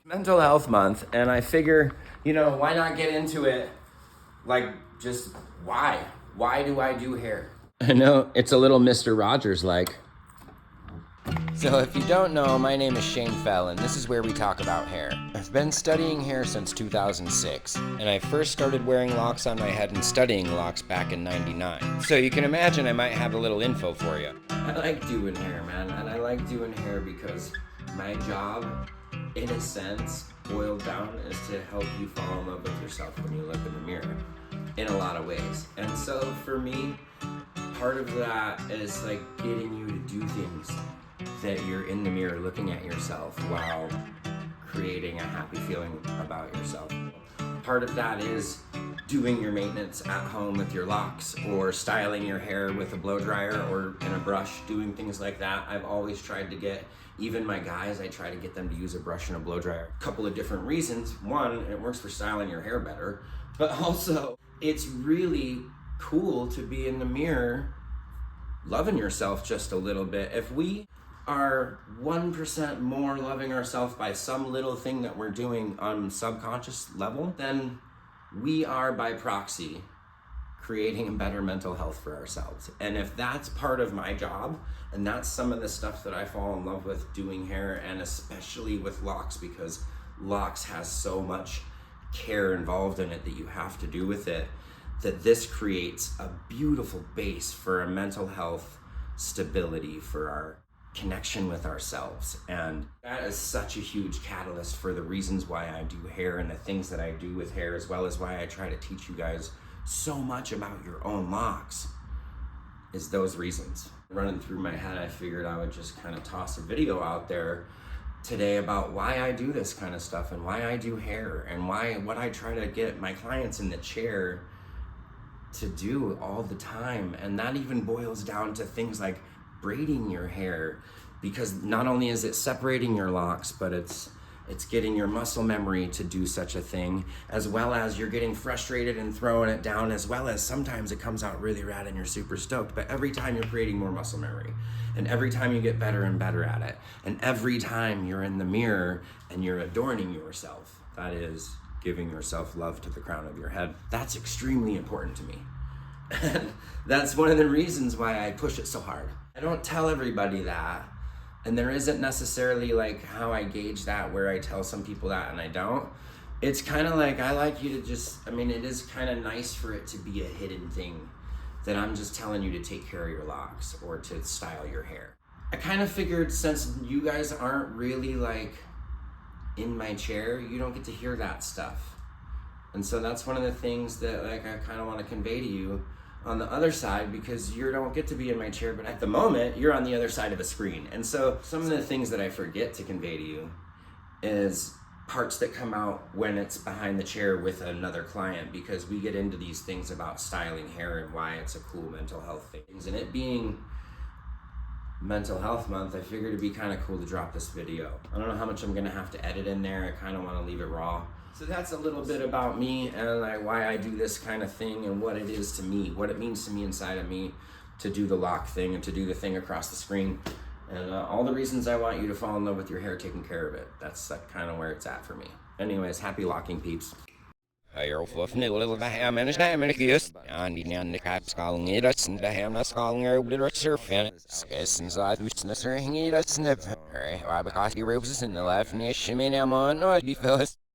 Mental Health Month, and I figure, why not get into it? Like, just why? Why do I do hair? I know it's a little Mr. Rogers like. So if you don't know, my name is Shane Fell, and this is where we talk about hair. I've been studying hair since 2006, and I first started wearing locks on my head and studying locks back in '99. So you can imagine I might have a little info for you. I like doing hair, man, and I like doing hair because my job, in a sense, boiled down, is to help you fall in love with yourself when you look in the mirror, in a lot of ways. And so for me, part of that is like getting you to do things that you're in the mirror looking at yourself while creating a happy feeling about yourself. Part of that is doing your maintenance at home with your locks, or styling your hair with a blow dryer or in a brush, doing things like that. I've always tried to get, even my guys, I try to get them to use a brush and a blow dryer. A couple of different reasons. One, it works for styling your hair better, but also it's really cool to be in the mirror loving yourself just a little bit. If we are 1% more loving ourselves by some little thing that we're doing on subconscious level, then we are by proxy creating a better mental health for ourselves. And if that's part of my job, and that's some of the stuff that I fall in love with doing hair, and especially with locks, because locks has so much care involved in it that you have to do with it, that this creates a beautiful base for a mental health stability, for our connection with ourselves. And that is such a huge catalyst for the reasons why I do hair and the things that I do with hair, as well as why I try to teach you guys so much about your own locks, is those reasons. Running through my head, I figured I would just kind of toss a video out there today about why I do this kind of stuff and why I do hair, and what I try to get my clients in the chair to do all the time. And that even boils down to things like braiding your hair, because not only is it separating your locks, but it's getting your muscle memory to do such a thing, as well as you're getting frustrated and throwing it down, as well as sometimes it comes out really rad and you're super stoked. But every time you're creating more muscle memory, and every time you get better and better at it, and every time you're in the mirror and you're adorning yourself, that is giving yourself love to the crown of your head, that's extremely important to me. And that's one of the reasons why I push it so hard. I don't tell everybody that, and there isn't necessarily like how I gauge that, where I tell some people that and I don't. It's kind of like, I like you to just, it is kind of nice for it to be a hidden thing, that I'm just telling you to take care of your locks or to style your hair. I kind of figured, since you guys aren't really like in my chair, you don't get to hear that stuff. And so that's one of the things that like I kind of want to convey to you on the other side, because you don't get to be in my chair, but at the moment you're on the other side of a screen. And so some of the things that I forget to convey to you is parts that come out when it's behind the chair with another client, because we get into these things about styling hair and why it's a cool mental health thing. And it being Mental Health Month, I figured it'd be kind of cool to drop this video. I don't know how much I'm gonna have to edit in there. I kind of want to leave it raw. So that's a little bit about me and why I do this kind of thing, and what it is to me, what it means to me inside of me to do the lock thing and to do the thing across the screen, and all the reasons I want you to fall in love with your hair, taking care of it. That's kind of where it's at for me. Anyways, happy locking, peeps. Hair fluffing a little bit, I'm in a stamina kiss. And in the cap calling it, it's in the ham, that's calling her with a surfing. Skissins, I was in the ring, it's snip. Hey, I because he roses in the left, and I'm on, no, you fellas.